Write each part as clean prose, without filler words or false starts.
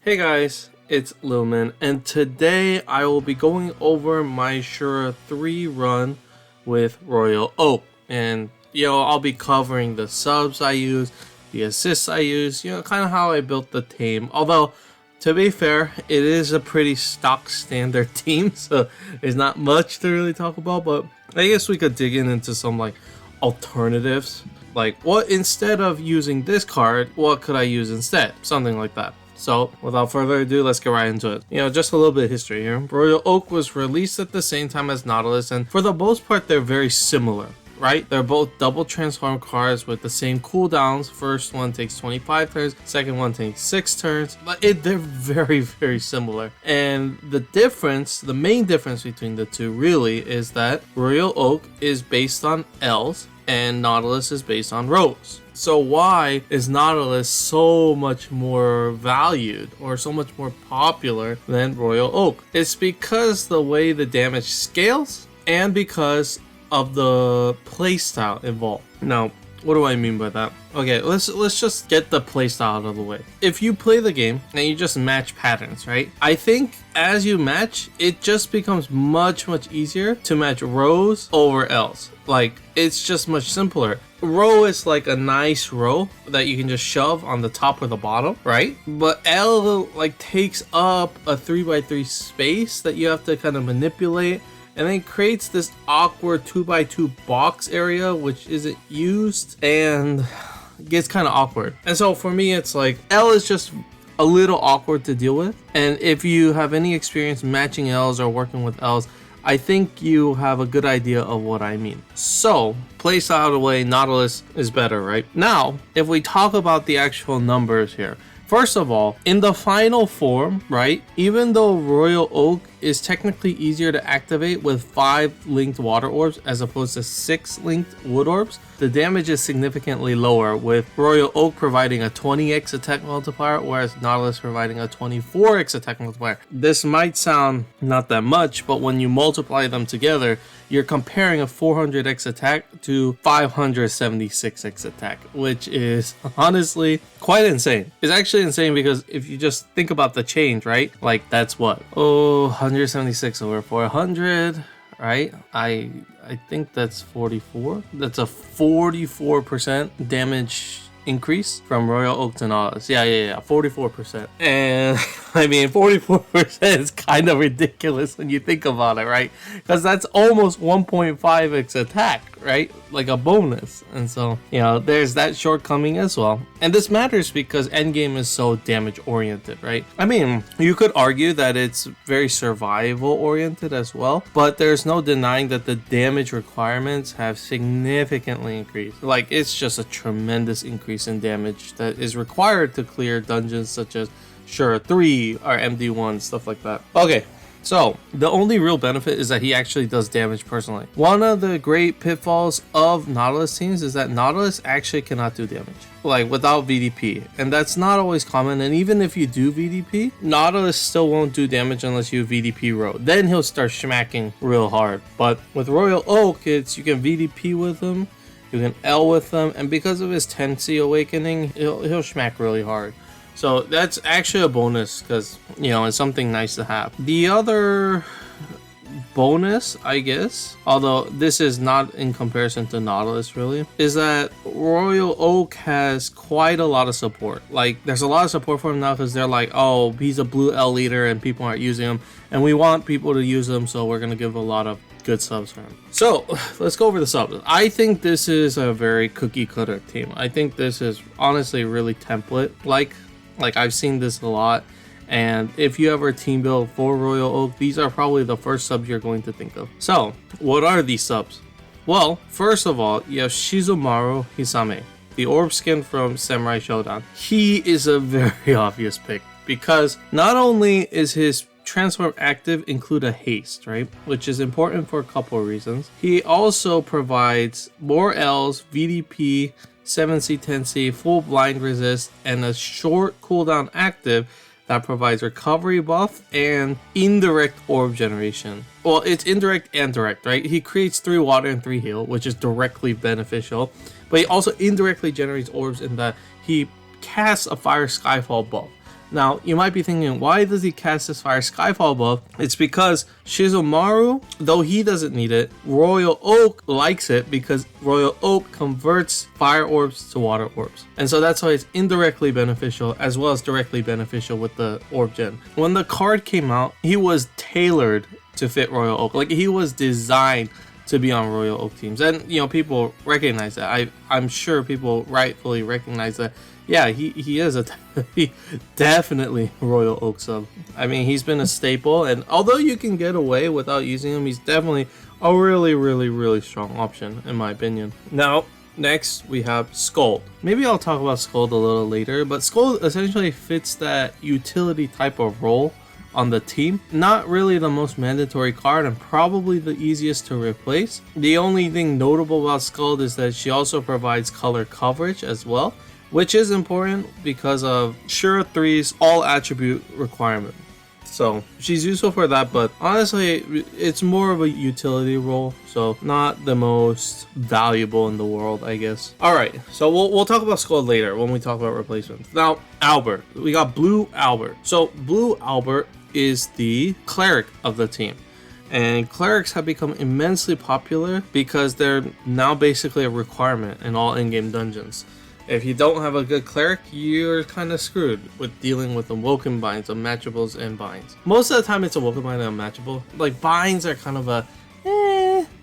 Hey guys, it's Lumen, and today I will be going over my SR3 run with Royal Oak. And I'll be covering the subs I use, the assists I use, kind of how I built the team. Although, to be fair, it is a pretty stock standard team, so there's not much to really talk about, but I guess we could dig into some alternatives. Like, what instead of using this card, what could I use instead? Something like that. So, without further ado, let's get right into it. Just a little bit of history here. Royal Oak was released at the same time as Nautilus, and for the most part, they're very similar, right? They're both double transform cards with the same cooldowns. First one takes 25 turns, second one takes 6 turns, but they're very, very similar. And the main difference between the two really is that Royal Oak is based on L's and Nautilus is based on rows. So why is Nautilus so much more valued or so much more popular than Royal Oak? It's because the way the damage scales and because of the playstyle involved. Now, what do I mean by that? Okay, let's just get the playstyle out of the way. If you play the game and you just match patterns, right? I think as you match, it just becomes much easier to match rows over L's. Like, it's just much simpler. Row is like a nice row that you can just shove on the top or the bottom, right? But L takes up a 3x3 space that you have to kind of manipulate, and then creates this awkward 2x2 box area which isn't used and gets kind of awkward. And so for me, it's like L is just a little awkward to deal with, and if you have any experience matching L's or working with L's, I think you have a good idea of what I mean. So, place out of the way, Nautilus is better, right? Now, if we talk about the actual numbers here, first of all, in the final form, right, even though Royal Oak is technically easier to activate with 5 linked water orbs as opposed to 6 linked wood orbs, the damage is significantly lower, with Royal Oak providing a 20x attack multiplier, whereas Nautilus providing a 24x attack multiplier. This might sound not that much, but when you multiply them together, you're comparing a 400x attack to 576x attack, which is honestly quite insane. It's actually insane because if you just think about the change, right? Like, that's what? 176 over 400, right? I think that's 44. That's a 44% damage increase from Royal Oak to Nautilus. Yeah, 44%. And I mean, 44% is kind of ridiculous when you think about it, right? Because that's almost 1.5x attack, right? Like a bonus. And so, there's that shortcoming as well. And this matters because endgame is so damage oriented, right? I mean, you could argue that it's very survival oriented as well, but there's no denying that the damage requirements have significantly increased. Like, it's just a tremendous increase in damage that is required to clear dungeons such as SR3 or MD1, stuff like that. Okay, so the only real benefit is that he actually does damage personally. One of the great pitfalls of Nautilus teams is that Nautilus actually cannot do damage, like without VDP, and that's not always common. And even if you do VDP, Nautilus still won't do damage unless you VDP row. Then he'll start smacking real hard. But with Royal Oak, you can VDP with him, you can L with him, and because of his Tensi awakening, he'll smack really hard. So that's actually a bonus because, it's something nice to have. The other bonus, I guess, although this is not in comparison to Nautilus really, is that Royal Oak has quite a lot of support. Like, there's a lot of support for him now because they're like, oh, he's a blue L leader and people aren't using him, and we want people to use him, so we're going to give a lot of good subs for him. So let's go over the subs. I think this is a very cookie cutter team. I think this is honestly really template like I've seen this a lot, and if you ever team build for Royal Oak, these are probably the first subs you're going to think of. So what are these subs? Well, first of all, you have Shizumaru Hisame, the orb skin from Samurai Shodown. He is a very obvious pick because not only is his transform active include a haste, right, which is important for a couple of reasons. He also provides more L's, VDP, 7C, 10C, full blind resist, and a short cooldown active that provides recovery buff and indirect orb generation. Well, it's indirect and direct, right? He creates 3 water and 3 heal, which is directly beneficial, but he also indirectly generates orbs in that he casts a fire skyfall buff. Now, you might be thinking, why does he cast this Fire Skyfall buff? It's because Shizumaru, though he doesn't need it, Royal Oak likes it because Royal Oak converts fire orbs to water orbs. And so that's why it's indirectly beneficial as well as directly beneficial with the orb gen. When the card came out, he was tailored to fit Royal Oak. Like, he was designed to be on Royal Oak teams. And, you know, people recognize that. I'm sure people rightfully recognize that. Yeah, he is he definitely Royal Oak sub. I mean, he's been a staple, and although you can get away without using him, he's definitely a really strong option, in my opinion. Now, next we have Skuld. Maybe I'll talk about Skuld a little later, but Skuld essentially fits that utility type of role on the team. Not really the most mandatory card and probably the easiest to replace. The only thing notable about Skuld is that she also provides color coverage as well, which is important because of SR3's all attribute requirement. So she's useful for that, but honestly it's more of a utility role, so not the most valuable in the world, I guess. Alright, so we'll talk about Skuld later when we talk about replacements. Now, Albert. We got Blue Albert. So Blue Albert is the cleric of the team. And clerics have become immensely popular because they're now basically a requirement in all in-game dungeons. If you don't have a good cleric, you're kind of screwed with dealing with awoken binds, unmatchables, and binds. Most of the time it's awoken bind and unmatchable. Like, binds are kind of a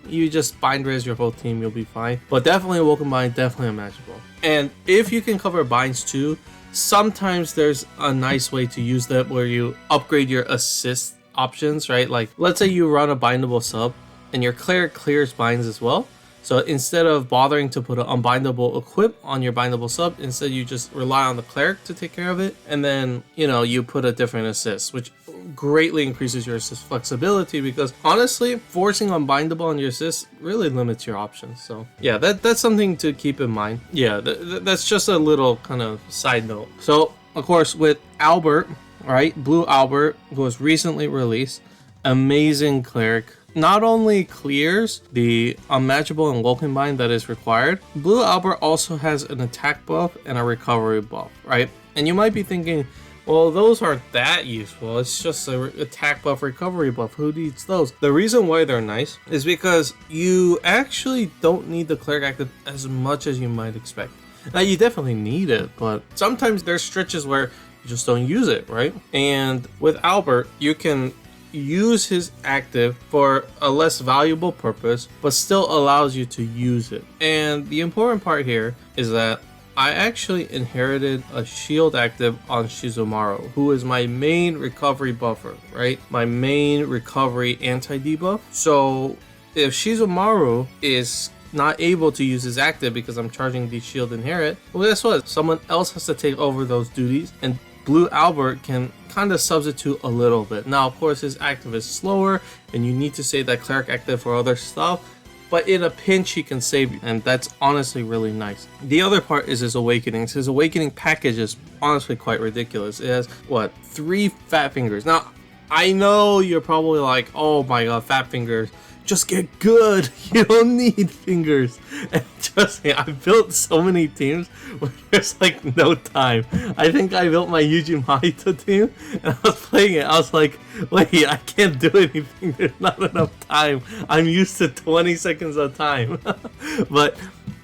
you just bind raise your whole team, you'll be fine. But definitely awoken bind, definitely unmatchable. And if you can cover binds too, sometimes there's a nice way to use that where you upgrade your assist options, right? Like, let's say you run a bindable sub and your cleric clears binds as well. So instead of bothering to put an unbindable equip on your bindable sub, instead you just rely on the cleric to take care of it. And then, you know, you put a different assist, which greatly increases your assist flexibility because honestly, forcing unbindable on your assist really limits your options. So yeah, that's something to keep in mind. Yeah, that's just a little kind of side note. So of course with Albert, right? Blue Albert was recently released. Amazing cleric. Not only clears the unmatchable and awoken bind that is required, Blue Albert also has an attack buff and a recovery buff, right? And you might be thinking, well, those aren't that useful. It's just an attack buff, recovery buff. Who needs those? The reason why they're nice is because you actually don't need the cleric active as much as you might expect. Now, you definitely need it, but sometimes there's stretches where you just don't use it, right? And with Albert, you can use his active for a less valuable purpose, but still allows you to use it. And the important part here is that I actually inherited a shield active on Shizumaru, who is my main recovery buffer, right? My main recovery anti-debuff. So if Shizumaru is not able to use his active because I'm charging the shield inherit, well, guess what? Someone else has to take over those duties, and Blue Albert can kind of substitute a little bit. Now, of course, his active is slower, and you need to save that cleric active for other stuff, but in a pinch, he can save you, and that's honestly really nice. The other part is his awakenings. His awakening package is honestly quite ridiculous. It has, what, 3 fat fingers. Now, I know you're probably like, oh my god, fat fingers. Just get good. You don't need fingers. And trust me, I've built so many teams where there's like no time. I think I built my Yuji Mahito team and I was playing it. I was like, wait, I can't do anything. There's not enough time. I'm used to 20 seconds of time. But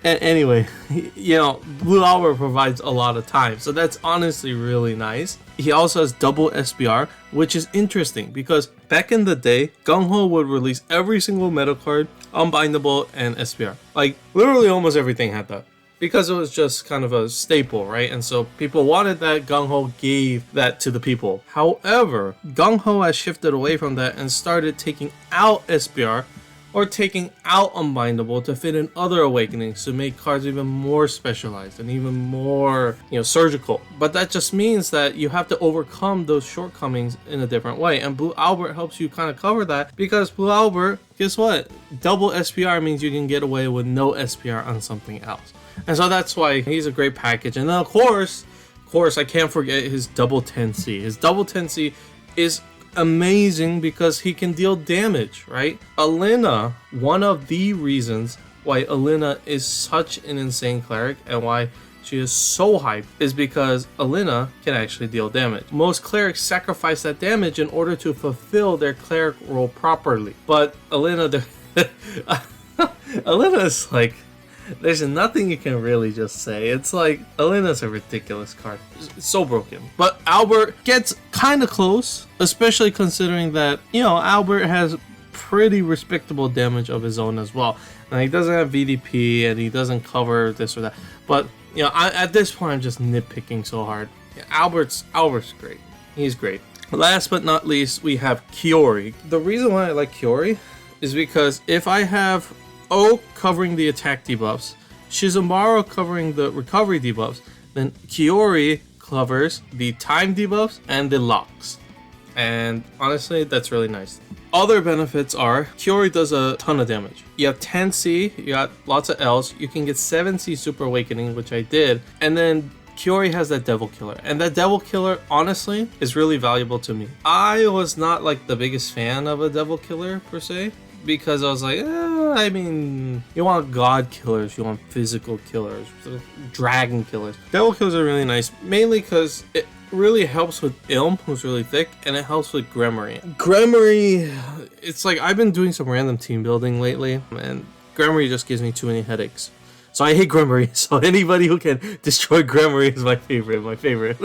anyway, you know, Blue Albert provides a lot of time. So that's honestly really nice. He also has double SBR, which is interesting because back in the day, Gung-Ho would release every single meta card, Unbindable, and SBR. Like, literally almost everything had that. Because it was just kind of a staple, right? And so people wanted that, Gung-Ho gave that to the people. However, Gung-Ho has shifted away from that and started taking out SBR or taking out Unbindable to fit in other awakenings to make cards even more specialized and even more, surgical. But that just means that you have to overcome those shortcomings in a different way. And Blue Albert helps you kind of cover that because Blue Albert, guess what? Double SPR means you can get away with no SPR on something else. And so that's why he's a great package. And then of course, I can't forget his double 10C. His double 10C is amazing because he can deal damage, right? Alina, one of the reasons why Alina is such an insane cleric and why she is so hyped is because Alina can actually deal damage. Most clerics sacrifice that damage in order to fulfill their cleric role properly. But Alina, Alina's like, there's nothing you can really just say. It's like, Alina's a ridiculous card. It's so broken. But Albert gets kind of close, especially considering that, you know, Albert has pretty respectable damage of his own as well. And he doesn't have VDP and he doesn't cover this or that. But, you know, at this point, I'm just nitpicking so hard. Yeah, Albert's great. He's great. Last but not least, we have Kyori. The reason why I like Kyori is because if I have Oak covering the attack debuffs, Shizumaru covering the recovery debuffs, then Kyori covers the time debuffs and the locks. And honestly, that's really nice. Other benefits are Kyori does a ton of damage. You have 10C, you got lots of L's, you can get 7C Super Awakening, which I did, and then Kyori has that Devil Killer, and that Devil Killer, honestly, is really valuable to me. I was not like the biggest fan of a Devil Killer per se, because I was like, I mean, you want God Killers, you want physical killers, dragon killers. Devil Killers are really nice, mainly because it really helps with Ilm, who's really thick, and it helps with Gremory. Gremory, it's like I've been doing some random team building lately, and Gremory just gives me too many headaches. So I hate Gremory, so anybody who can destroy Gremory is my favorite.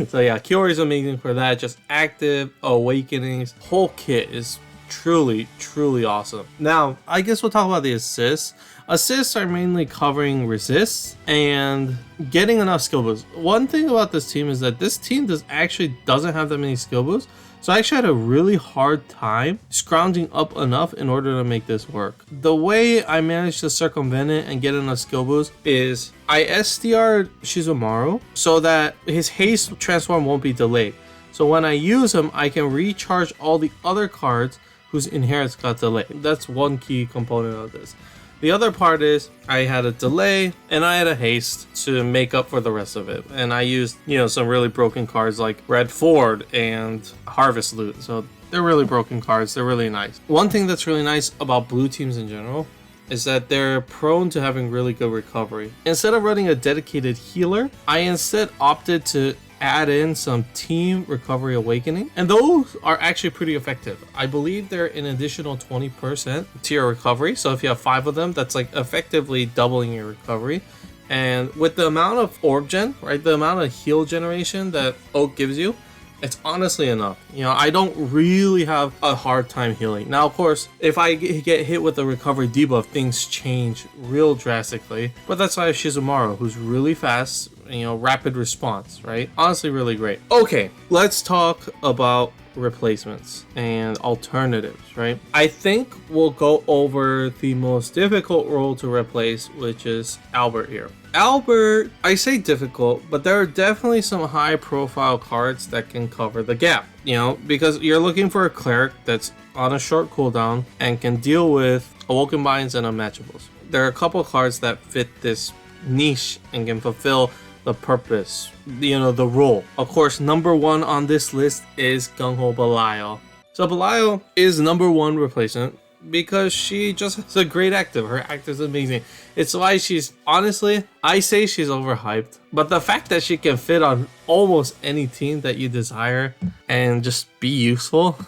So yeah, Kyori is amazing for that. Just active, awakenings, whole kit is truly awesome. Now, I guess we'll talk about the assists. Assists are mainly covering resists and getting enough skill boosts. One thing about this team is that this team doesn't have that many skill boosts. So I actually had a really hard time scrounging up enough in order to make this work. The way I managed to circumvent it and get enough skill boost is I SDR'd Shizumaru so that his haste transform won't be delayed. So when I use him, I can recharge all the other cards whose inherits got delayed. That's one key component of this. The other part is I had a delay and I had a haste to make up for the rest of it. And I used, you know, some really broken cards like Red Ford and Harvest Loot. So they're really broken cards. They're really nice. One thing that's really nice about blue teams in general is that they're prone to having really good recovery. Instead of running a dedicated healer, I instead opted to add in some team recovery awakening, and those are actually pretty effective. I believe they're an additional 20% to your recovery, so if you have 5 of them, that's like effectively doubling your recovery. And with the amount of orb gen, right, the amount of heal generation that Oak gives you, it's honestly enough. You know, I don't really have a hard time healing. Now, of course, if I get hit with the recovery debuff, things change real drastically. But that's why I have Shizumaru, who's really fast, you know, rapid response, right? Honestly, really great. Okay, let's talk about replacements and alternatives, right? I think we'll go over the most difficult role to replace, which is Albert here. Albert, I say difficult, but there are definitely some high profile cards that can cover the gap, you know, because you're looking for a cleric that's on a short cooldown and can deal with Awoken Binds and Unmatchables. There are a couple cards that fit this niche and can fulfill the purpose, you know, the role. Of course, number one on this list is Gung Ho Belial. So Belial is number one replacement because she just has a great active. Her active is amazing. It's why she's, honestly, I say she's overhyped. But the fact that she can fit on almost any team that you desire and just be useful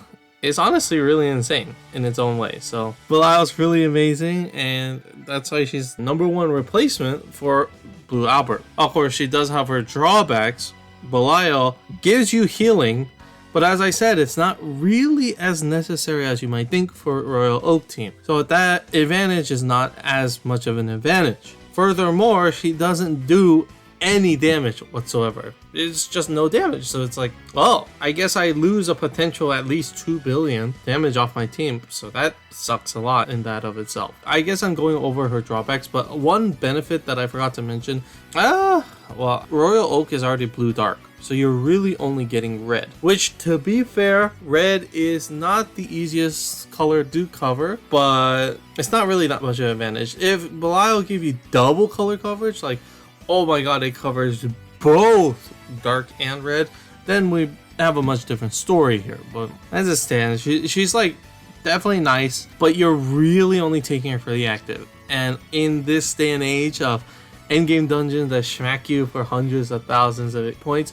is honestly really insane in its own way. So Belial's really amazing, and that's why she's number one replacement for Blue Albert. Of course, she does have her drawbacks. Belial gives you healing, but as I said, it's not really as necessary as you might think for a Royal Oak team. So that advantage is not as much of an advantage. Furthermore, she doesn't do any damage whatsoever. It's just no damage. So it's like, well, I guess I lose a potential at least 2 billion damage off my team. So that sucks a lot in that of itself. I guess I'm going over her drawbacks, but one benefit that I forgot to mention, well, Royal Oak is already blue dark. So you're really only getting red, which, to be fair, red is not the easiest color to cover, but it's not really that much of an advantage. If Belial give you double color coverage, like, oh my god, it covers both dark and red, then we have a much different story here. But as it stands, she's like definitely nice, but you're really only taking her for the active. And in this day and age of endgame dungeons that smack you for hundreds of thousands of points,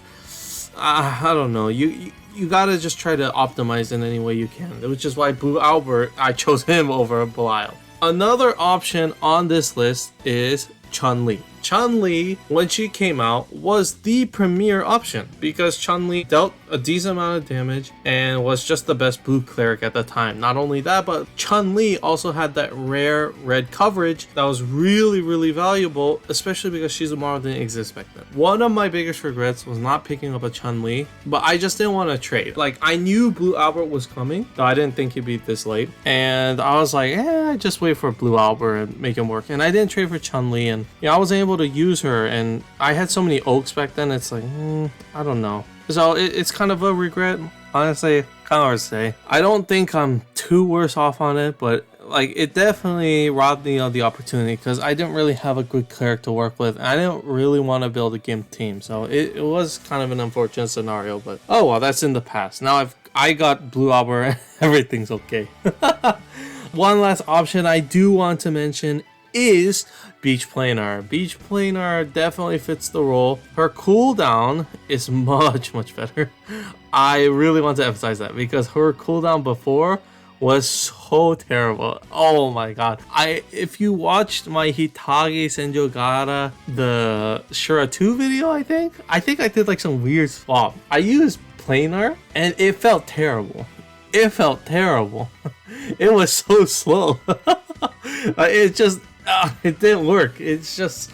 I don't know. You gotta just try to optimize in any way you can, which is why Blue Albert, I chose him over Belial. Another option on this list is Chun-Li. Chun-Li, when she came out, was the premier option because Chun-Li dealt a decent amount of damage and was just the best blue cleric at the time. Not only that, but Chun-Li also had that rare red coverage that was really valuable, especially because Shizumaru didn't exist back then. One of my biggest regrets was not picking up a Chun-Li, but I just didn't want to trade. Like, I knew Blue Albert was coming, though I didn't think he'd be this late, and I was like, just wait for Blue Albert and make him work. And I didn't trade for Chun-Li, and I wasn't able to use her, and I had so many oaks back then, it's like, I don't know. So it's kind of a regret, honestly, kind of hard to say. I don't think I'm too worse off on it, but like, it definitely robbed me of the opportunity because I didn't really have a good cleric to work with, and I didn't really want to build a GIMP team, so it was kind of an unfortunate scenario, but oh well, that's in the past. Now I got Blue Albert, everything's okay. One last option I do want to mention is Beach Planar. Beach Planar definitely fits the role. Her cooldown is much better. I really want to emphasize that because her cooldown before was so terrible. Oh my god. If you watched my Hitage Senjogara, the Shura 2 video, I think I did like some weird swap. I used Planar and it felt terrible. It felt terrible. It was so slow. It didn't work. It's just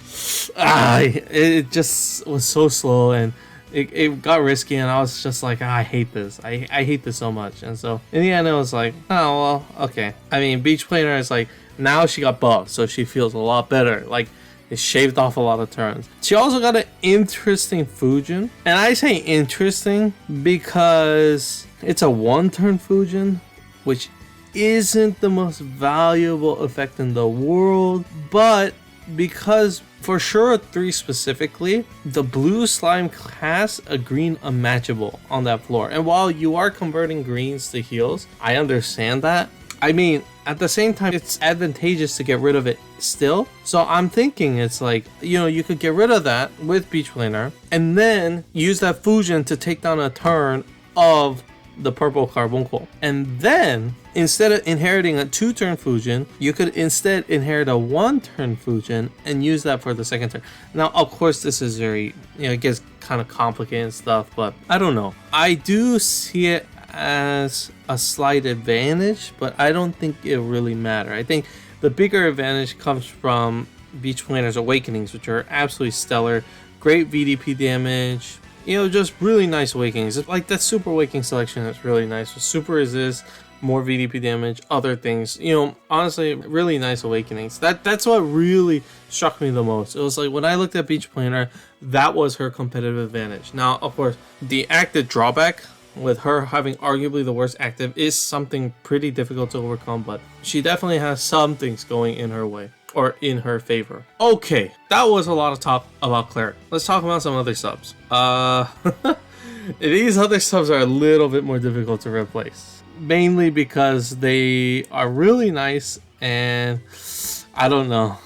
it just was so slow, and it got risky, and I was just like, I hate this. I hate this so much. And so in the end, it was like, oh well, okay. I mean, Beach Planar is like, now she got buffed, so she feels a lot better. Like, it shaved off a lot of turns. She also got an interesting Fujin, and I say interesting because it's a 1-turn Fujin, which isn't the most valuable effect in the world, but because for Shura 3 specifically, the blue slime has a green unmatchable on that floor, and while you are converting greens to heals, I understand that. I mean, at the same time, it's advantageous to get rid of it still, so I'm thinking it's like, you could get rid of that with Beach Planar and then use that Fujin to take down a turn of the purple carbuncle, and then instead of inheriting a 2-turn Fujin, you could instead inherit a 1-turn Fujin and use that for the second turn. Now, of course, this is very, it gets kind of complicated and stuff, but I don't know. I do see it as a slight advantage, but I don't think it really matters. I think the bigger advantage comes from Beach Planar's Awakenings, which are absolutely stellar. Great VDP damage. Just really nice awakenings. It's like that super awakening selection is really nice. With super resist, more VDP damage, other things. Honestly, really nice awakenings. That's what really struck me the most. It was like when I looked at Beach Planar, that was her competitive advantage. Now, of course, the active drawback with her having arguably the worst active is something pretty difficult to overcome, but she definitely has some things going in her way. Or in her favor. Okay, that was a lot of talk about Cleric. Let's talk about some other subs. These other subs are a little bit more difficult to replace. Mainly because they are really nice, and I don't know.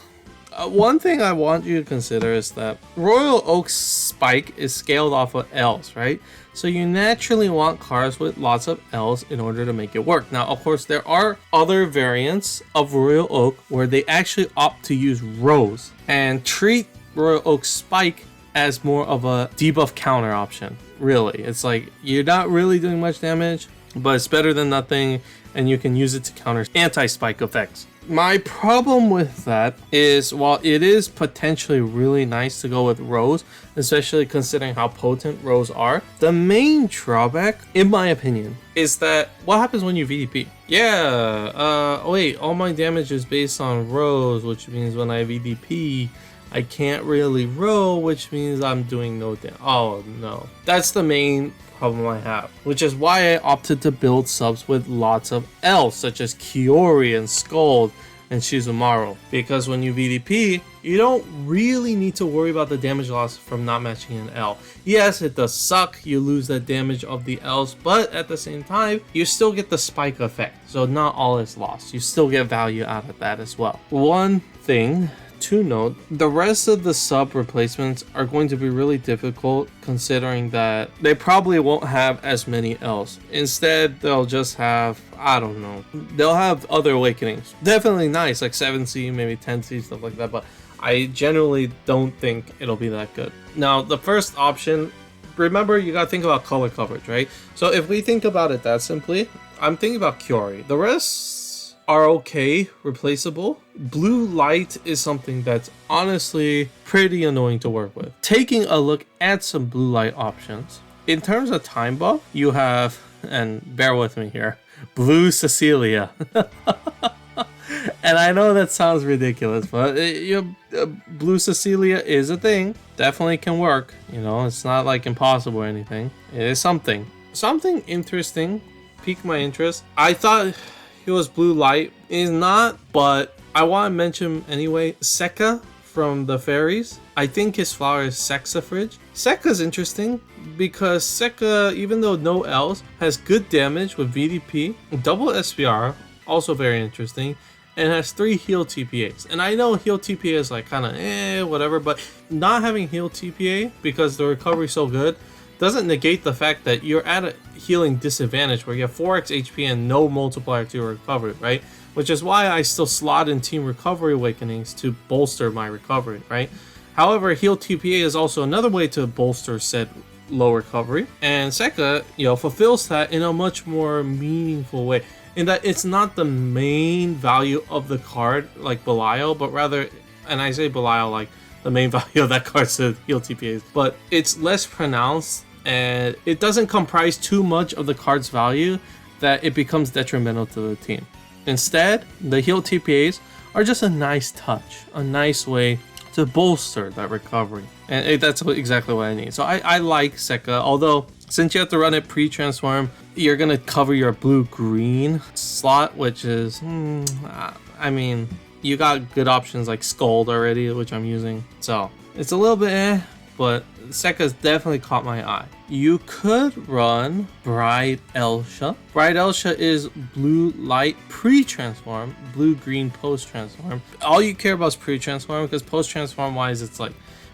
One thing I want you to consider is that Royal Oak's spike is scaled off of L's, right? So you naturally want cards with lots of L's in order to make it work. Now, of course, there are other variants of Royal Oak where they actually opt to use Rose and treat Royal Oak's spike as more of a debuff counter option. Really, it's like you're not really doing much damage, but it's better than nothing, and you can use it to counter anti-spike effects. My problem with that is, while it is potentially really nice to go with Rose, especially considering how potent Rose are, the main drawback, in my opinion, is that what happens when you VDP? Wait, all my damage is based on Rose, which means when I VDP, I can't really roll, which means I'm doing no damage. Oh no. That's the main problem I have, which is why I opted to build subs with lots of L's, such as Kyori and Skuld and Shizumaru, because when you VDP, you don't really need to worry about the damage loss from not matching an L. Yes, it does suck, you lose the damage of the L's, but at the same time, you still get the spike effect, so not all is lost. You still get value out of that as well. One thing to note, the rest of the sub replacements are going to be really difficult considering that they probably won't have as many L's. Instead, they'll just have, I don't know, they'll have other awakenings. Definitely nice, like 7C, maybe 10C, stuff like that, but I generally don't think it'll be that good. Now, the first option, remember, you gotta think about color coverage, right? So if we think about it that simply, I'm thinking about Kyori. The rest are okay, replaceable. Blue light is something that's honestly pretty annoying to work with. Taking a look at some blue light options. In terms of time buff, you have, and bear with me here, Blue Cecilia. And I know that sounds ridiculous, but Blue Cecilia is a thing. Definitely can work. You know, it's not like impossible or anything. It is something. Something interesting piqued my interest. I thought it was blue light. It's not, but I want to mention anyway. Sekka from the fairies. I think his flower is Sexafridge. Sekka's interesting because Sekka, even though no L's, has good damage with VDP, double SPR, also very interesting, and has 3 heal TPAs. And I know heal TPA is like kind of whatever, but not having heal TPA because the recovery is so good doesn't negate the fact that you're at a healing disadvantage where you have 4x HP and no multiplier to your recovery, right? Which is why I still slot in Team Recovery Awakenings to bolster my recovery, right? However, heal TPA is also another way to bolster said low recovery. And Sekka, fulfills that in a much more meaningful way. In that it's not the main value of the card like Belial, but rather, and I say Belial like the main value of that card's to heal TPAs, but it's less pronounced and it doesn't comprise too much of the card's value that it becomes detrimental to the team. Instead, the heal TPAs are just a nice touch, a nice way to bolster that recovery. And that's exactly what I need. So I like Sekka, although since you have to run it pre-transform, you're going to cover your blue-green slot, which is, I mean, you got good options like Skuld already, which I'm using. So it's a little bit but Sekka's definitely caught my eye. You could run Bright Elsha. Bright Elsha is blue light pre-transform, blue green post-transform. All you care about is pre-transform because post-transform wise it's like,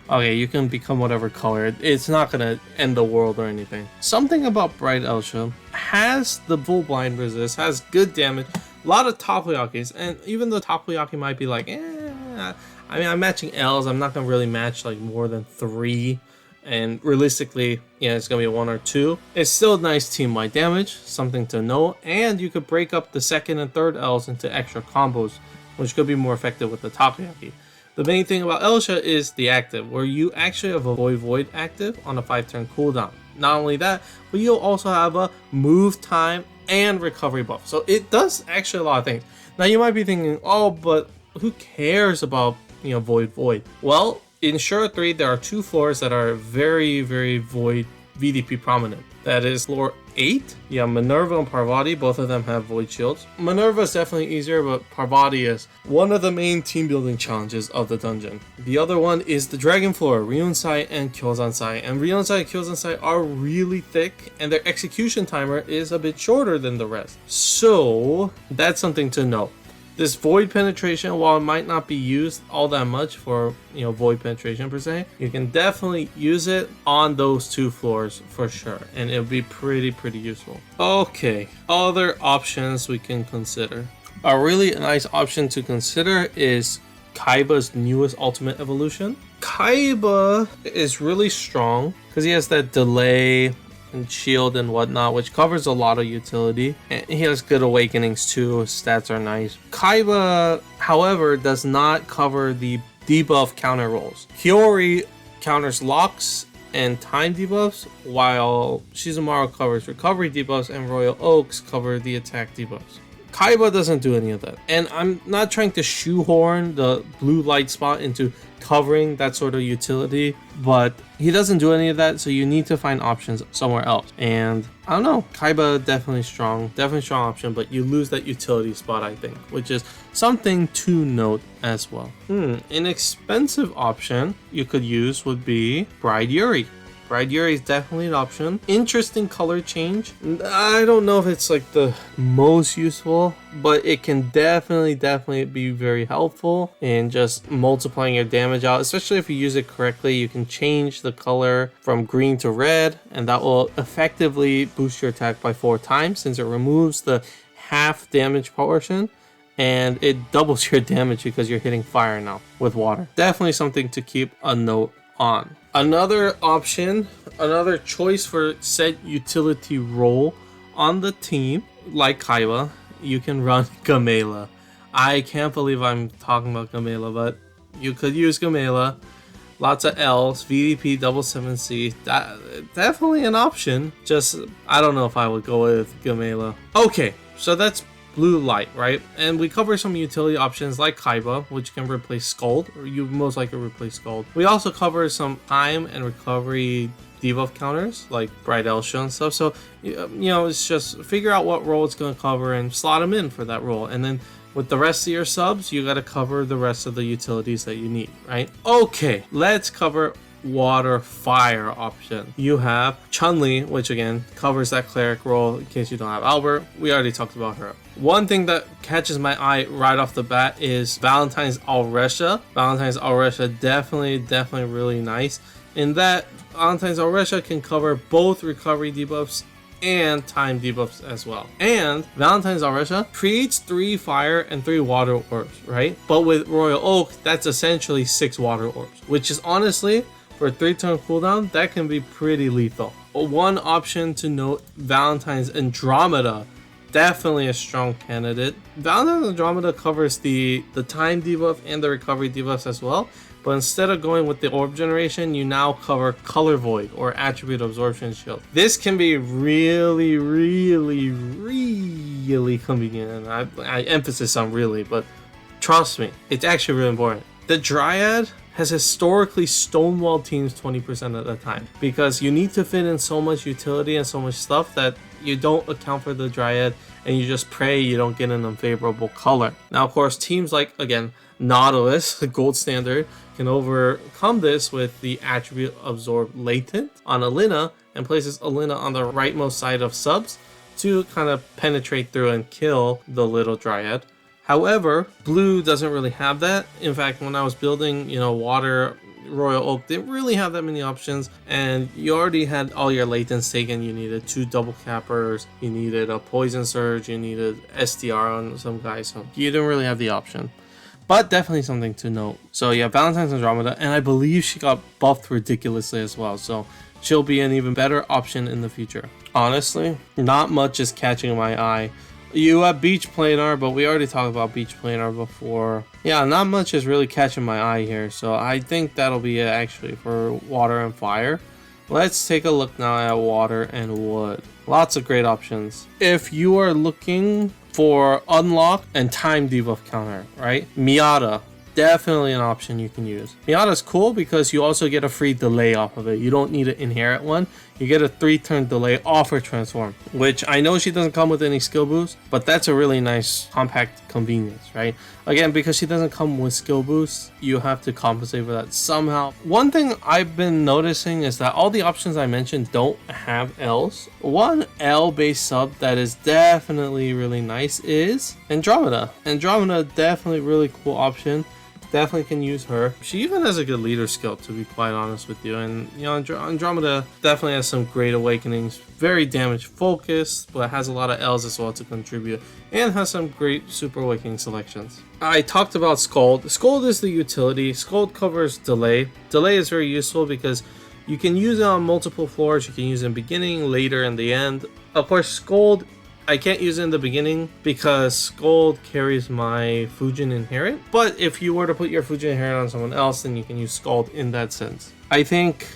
okay, you can become whatever color. It's not gonna end the world or anything. Something about Bright Elsha has the full blind resist, has good damage, a lot of Takoyakis, and even though Takoyaki might be like, I mean, I'm matching L's. I'm not gonna really match like more than 3, and realistically, it's gonna be 1 or 2. It's still nice team-wide damage, something to know, and you could break up the second and third L's into extra combos, which could be more effective with the Takoyaki. The main thing about Elsha is the active, where you actually have a Void active on a 5-turn cooldown. Not only that, but you'll also have a move time and recovery buff. So it does actually a lot of things. Now you might be thinking, oh, but who cares about Void? Well, in SR3 there are 2 floors that are very, very Void VDP prominent. That is floor 8. Yeah, Minerva and Parvati, both of them have Void shields. Minerva is definitely easier, but Parvati is one of the main team building challenges of the dungeon. The other one is the Dragon floor, Ryunsai and Kyozansai. And Ryunsai and Kyozansai are really thick, and their execution timer is a bit shorter than the rest. So that's something to note. This Void penetration, while it might not be used all that much for, Void penetration per se, you can definitely use it on those 2 floors for sure, and it'll be pretty useful. Okay, other options we can consider. A really nice option to consider is Kaiba's newest ultimate evolution. Kaiba is really strong because he has that delay and shield and whatnot, which covers a lot of utility, and he has good awakenings too. His stats are nice. Kaiba, however, does not cover the debuff counter rolls. Kyori counters locks and time debuffs, while Shizumaru covers recovery debuffs and Royal Oaks cover the attack debuffs. Kaiba doesn't do any of that, and I'm not trying to shoehorn the blue light spot into covering that sort of utility, but he doesn't do any of that, so you need to find options somewhere else. And I don't know, Kaiba definitely strong option, but you lose that utility spot, I think, which is something to note as well. An expensive option you could use would be Bride Yuri. Bright Yuri is definitely an option. Interesting color change. I don't know if it's like the most useful, but it can definitely be very helpful in just multiplying your damage out, especially if you use it correctly. You can change the color from green to red, and that will effectively boost your attack by 4 times since it removes the half damage portion, and it doubles your damage because you're hitting fire now with water. Definitely something to keep a note on. Another option, another choice for set utility role on the team, like Kaiba, you can run Gamela. I can't believe I'm talking about Gamela, but you could use Gamela. Lots of L's, VDP, double 7C, definitely an option. Just, I don't know if I would go with Gamela. Okay, so that's blue light, right? And we cover some utility options like Kaiba, which can replace Skuld, or you most likely replace Skuld. We also cover some time and recovery debuff counters like Bright Elsha and stuff. So, you know, it's just figure out what role it's going to cover and slot them in for that role. And then with the rest of your subs, you got to cover the rest of the utilities that you need, right? Okay, let's cover water fire option. You have Chun-Li, which again covers that cleric role in case you don't have Albert. We already talked about her. One thing that catches my eye right off the bat is Valentine's Alresha. Valentine's Alresha definitely really nice in that Valentine's Alresha can cover both recovery debuffs and time debuffs as well. And Valentine's Alresha creates 3 fire and 3 water orbs, right? But with Royal Oak, that's essentially 6 water orbs, which is honestly, for a 3-turn cooldown, that can be pretty lethal. But one option to note, Valentine's Andromeda, definitely a strong candidate. Valentine's Andromeda covers the time debuff and the recovery debuffs as well, but instead of going with the orb generation, you now cover Color Void or Attribute Absorption Shield. This can be really convenient, and I emphasis on really, but trust me, it's actually really important. The Dryad has historically stonewalled teams 20% of the time because you need to fit in so much utility and so much stuff that you don't account for the Dryad and you just pray you don't get an unfavorable color. Now, of course, teams like, again, Nautilus, the gold standard, can overcome this with the attribute Absorb Latent on Alina and places Alina on the rightmost side of subs to kind of penetrate through and kill the little Dryad. However, blue doesn't really have that. In fact, when I was building, water Royal Oak, didn't really have that many options, and you already had all your latents taken. You needed 2 double cappers, you needed a poison surge, you needed STR on some guys, so you didn't really have the option. But definitely something to note. So yeah, Valentine's Andromeda, and I believe she got buffed ridiculously as well, so she'll be an even better option in the future. Honestly, not much is catching my eye. You have Beach Planar, but we already talked about Beach Planar before. Yeah, not much is really catching my eye here, so I think that'll be it actually for water and fire. Let's take a look now at water and wood. Lots of great options. If you are looking for unlock and time debuff counter, right? Miata, definitely an option you can use. Miata's cool because you also get a free delay off of it. You don't need to inherit one. You get a 3-turn delay off her transform, which I know she doesn't come with any skill boost, but that's a really nice compact convenience, right? Again, because she doesn't come with skill boosts, you have to compensate for that somehow. One thing I've been noticing is that all the options I mentioned don't have L's. One L-based sub that is definitely really nice is Andromeda. Andromeda, definitely really cool option. Definitely can use her. She even has a good leader skill, to be quite honest with you. And Andromeda definitely has some great awakenings. Very damage focused, but has a lot of L's as well to contribute, and has some great super awakening selections. I talked about Skuld. Skuld is the utility. Skuld covers delay. Delay is very useful because you can use it on multiple floors. You can use it in the beginning, later, and the end. Of course, Skuld, I can't use it in the beginning because Skuld carries my Fujin Inherit. But if you were to put your Fujin Inherit on someone else, then you can use Skuld in that sense. I think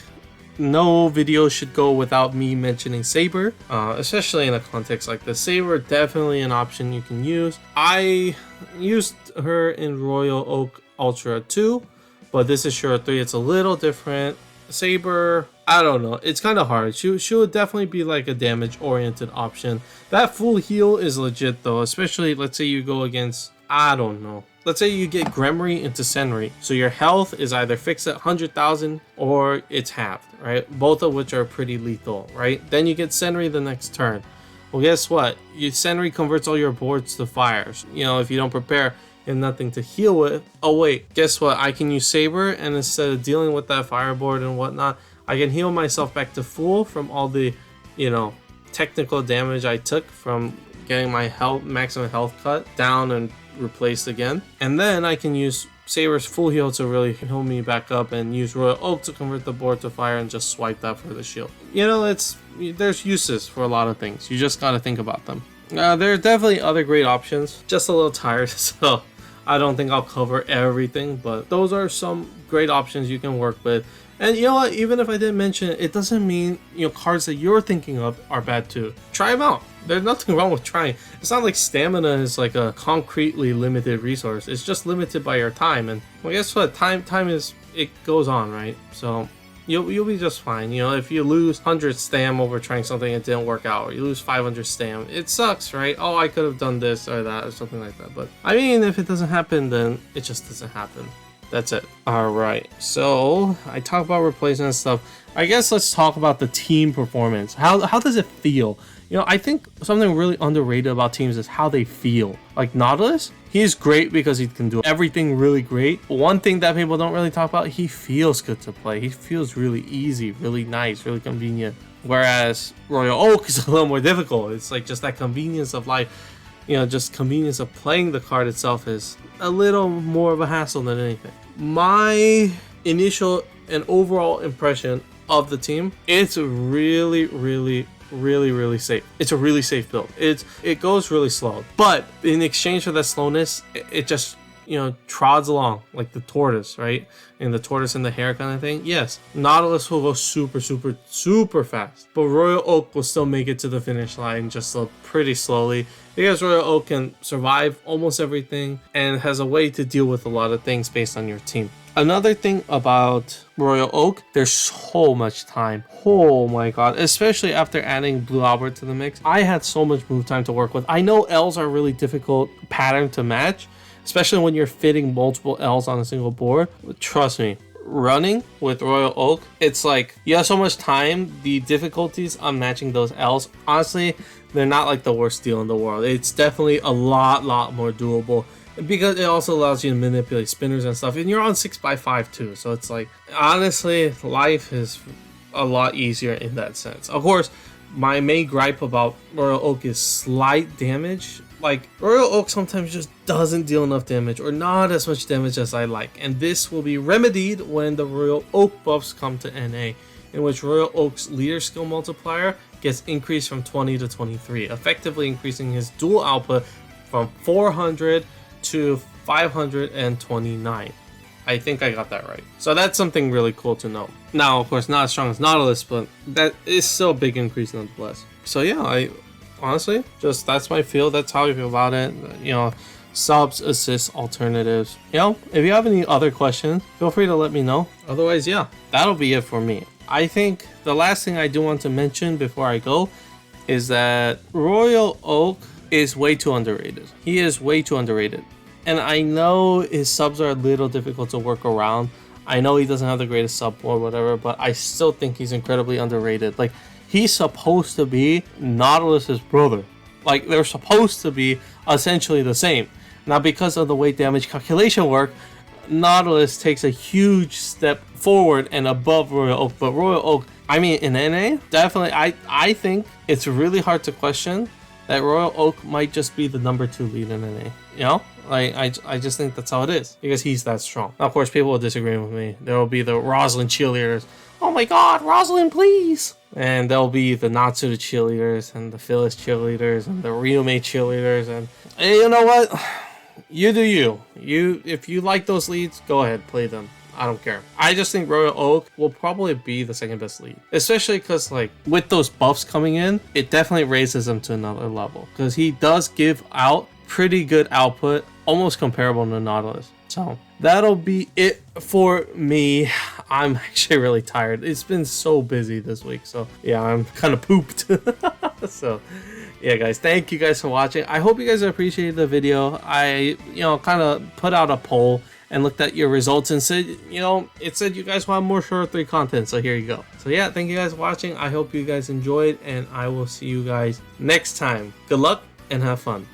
no video should go without me mentioning Saber, especially in a context like this. Saber, definitely an option you can use. I used her in Royal Oak Ultra 2, but this is Shura 3. It's a little different. Saber, I don't know, it's kind of hard. She would definitely be like a damage oriented option. That full heal is legit though, especially let's say you go against, I don't know, let's say you get Gremory into Senri. So your health is either fixed at 100,000 or it's halved, right? Both of which are pretty lethal, right? Then you get Senri the next turn. Well, guess what? Your Senri converts all your boards to fires. You know, if you don't prepare and nothing to heal with. Oh wait, guess what? I can use Saber, and instead of dealing with that fireboard and whatnot, I can heal myself back to full from all the, you know, technical damage I took from getting my health, maximum health cut down and replaced again. And then I can use Saber's full heal to really heal me back up, and use Royal Oak to convert the board to fire and just swipe that for the shield. You know, there's uses for a lot of things. You just gotta think about them. There are definitely other great options. Just a little tired, so I don't think I'll cover everything, but those are some great options you can work with. And you know what, even if I didn't mention it, it doesn't mean, you know, cards that you're thinking of are bad too. Try them out. There's nothing wrong with trying. It's not like stamina is like a concretely limited resource. It's just limited by your time. And well, guess what? Time is, it goes on, right? So you'll be just fine. You know, if you lose 100 stam over trying something that didn't work out, or you lose 500 stam, it sucks, right? Oh, I could have done this or that or something like that. But I mean, if it doesn't happen, then it just doesn't happen. That's it. All right. So I talk about replacement and stuff. I guess let's talk about the team performance. How does it feel? You know, I think something really underrated about teams is how they feel. Like Nautilus, he's great because he can do everything really great. One thing that people don't really talk about, he feels good to play. He feels really easy, really nice, really convenient. Whereas Royal Oak is a little more difficult. It's like just that convenience of life. You know, just convenience of playing the card itself is a little more of a hassle than anything. My initial and overall impression of the team, it's really safe. It's a really safe build. It goes really slow, but in exchange for that slowness, it just, you know, trods along like the tortoise, right? And the tortoise and the hare kind of thing. Yes, Nautilus will go super fast, but Royal Oak will still make it to the finish line just pretty slowly, because Royal Oak can survive almost everything and has a way to deal with a lot of things based on your team. Another thing about Royal Oak, there's so much time. Oh my god, especially after adding Blue Albert to the mix. I had so much move time to work with. I know L's are a really difficult pattern to match, especially when you're fitting multiple L's on a single board. But trust me, running with Royal Oak, it's like you have so much time. The difficulties on matching those L's, honestly, they're not like the worst deal in the world. It's definitely a lot more doable, because it also allows you to manipulate spinners and stuff, and you're on 6x5 too, so it's like, honestly, life is a lot easier in that sense. Of course, my main gripe about Royal Oak is slight damage. Like, Royal Oak sometimes just doesn't deal enough damage, or not as much damage as I like, and this will be remedied when the Royal Oak buffs come to NA, in which Royal Oak's leader skill multiplier gets increased from 20 to 23, effectively increasing his dual output from 400 to 529. I think I got that right. So that's something really cool to know. Now, of course, not as strong as Nautilus, but that is still a big increase nonetheless. So yeah, I honestly, just that's my feel. That's how I feel about it. You know, subs, assists, alternatives. You know, if you have any other questions, feel free to let me know. Otherwise, yeah, that'll be it for me. I think the last thing I do want to mention before I go is that Royal Oak is way too underrated. He is way too underrated. And I know his subs are a little difficult to work around. I know he doesn't have the greatest sub or whatever, but I still think he's incredibly underrated. Like, he's supposed to be Nautilus's brother. Like, they're supposed to be essentially the same. Now, because of the weight damage calculation work, Nautilus takes a huge step forward and above Royal Oak. But Royal Oak, I mean, in NA, definitely, I think it's really hard to question that Royal Oak might just be the number 2 lead in NA. You know? Like, I just think that's how it is, because he's that strong. Now, of course, people will disagree with me. There will be the Rosalind cheerleaders. Oh my god, Rosalind, please! And there'll be the Natsu cheerleaders, and the Phyllis cheerleaders, and the Ryume cheerleaders, and you know what? You do you. If you like those leads, go ahead, play them. I don't care. I just think Royal Oak will probably be the second best lead, especially because, like, with those buffs coming in, it definitely raises him to another level, because he does give out pretty good output, almost comparable to Nautilus. So that'll be it for me. I'm actually really tired. It's been so busy this week, so yeah, I'm kind of pooped. So yeah, guys, thank you guys for watching. I hope you guys appreciated the video. I kind of put out a poll and looked at your results and said, it said you guys want more Shura 3 content, so here you go. So yeah, thank you guys for watching. I hope you guys enjoyed, and I will see you guys next time. Good luck and have fun.